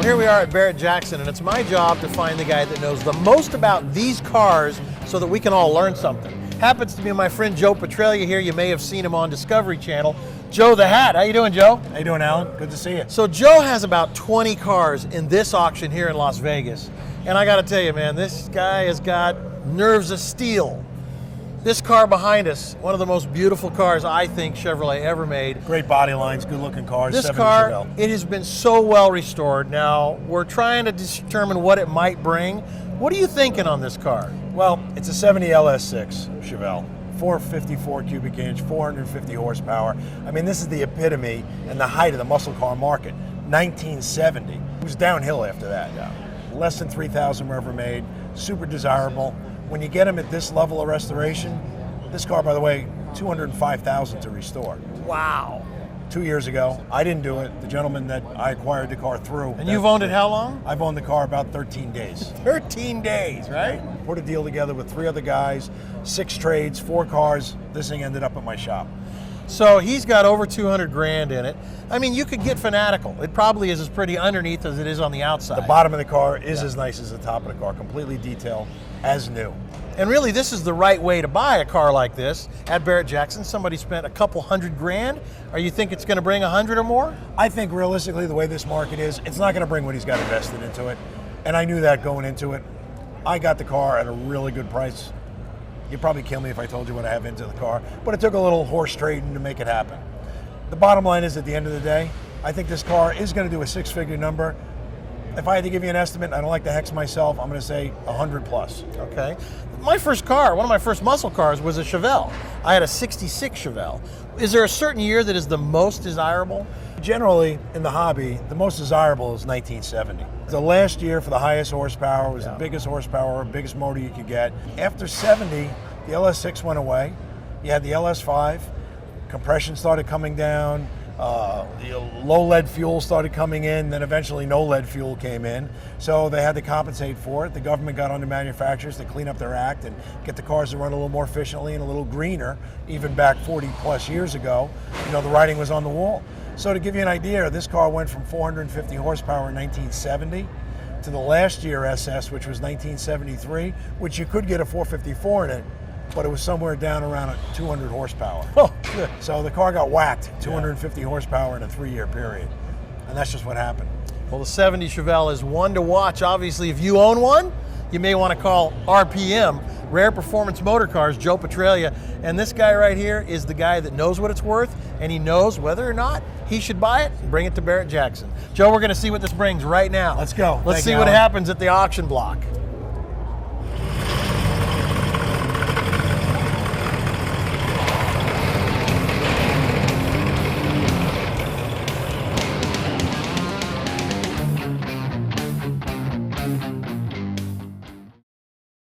here we are at Barrett-Jackson, and it's my job to find the guy that knows the most about these cars so that we can all learn something. Happens to be my friend Joe Petralia here. You may have seen him on Discovery Channel. Joe the Hat, how you doing, Joe? How you doing, Alan? Good to see you. So Joe has about 20 cars in this auction here in Las Vegas. And I gotta tell you, man, this guy has got nerves of steel. This car behind us, one of the most beautiful cars I think Chevrolet ever made. Great body lines, good looking cars. This 70 car, Chevelle. it has been so well restored. Now, we're trying to determine what it might bring. What are you thinking on this car? Well, it's a 70 LS6 Chevelle. 454 cubic inch, 450 horsepower. I mean, this is the epitome and the height of the muscle car market. 1970. It was downhill after that. Less than 3,000 were ever made. Super desirable. When you get them at this level of restoration, this car, by the way, $205,000 to restore. Wow. 2 years ago, I didn't do it. The gentleman that I acquired the car through. And you've owned it how long? I've owned the car about 13 days. 13 days, right? Put a deal together with 3 other guys, 6 trades, 4 cars. This thing ended up at my shop. So he's got over 200 grand in it. I mean, you could get fanatical. It probably is as pretty underneath as it is on the outside. The bottom of the car is as nice as the top of the car, completely detailed, as new. And really, this is the right way to buy a car like this. At Barrett-Jackson, somebody spent a couple $100 grand. Or you think it's going to bring 100 or more? I think realistically, the way this market is, it's not going to bring what he's got invested into it. And I knew that going into it. I got the car at a really good price. You'd probably kill me if I told you what I have into the car, but it took a little horse trading to make it happen. The bottom line is, at the end of the day, I think this car is going to do a 6-figure number. If I had to give you an estimate, I don't like to hex myself, I'm going to say 100 plus. Okay. My first car, one of my first muscle cars, was a Chevelle. I had a 66 Chevelle. Is there a certain year that is the most desirable? Generally, in the hobby, the most desirable is 1970. The last year for the highest horsepower was the biggest horsepower, biggest motor you could get. After 70, the LS6 went away. You had the LS5, compression started coming down, the low lead fuel started coming in, then eventually no lead fuel came in. So they had to compensate for it. The government got on the manufacturers to clean up their act and get the cars to run a little more efficiently and a little greener. Even back 40 plus years ago, you know, the writing was on the wall. So to give you an idea, this car went from 450 horsepower in 1970 to the last year SS, which was 1973, which you could get a 454 in it, but it was somewhere down around 200 horsepower. Oh, good. So the car got whacked, 250 horsepower in a 3-year period. And that's just what happened. Well, the 70 Chevelle is one to watch. Obviously, if you own one, you may want to call RPM, Rare Performance Motor Cars, Joe Petralia. And this guy right here is the guy that knows what it's worth, and he knows whether or not he should buy it and bring it to Barrett-Jackson. Joe, we're going to see what this brings right now. Let's go. Let's see what happens at the auction block.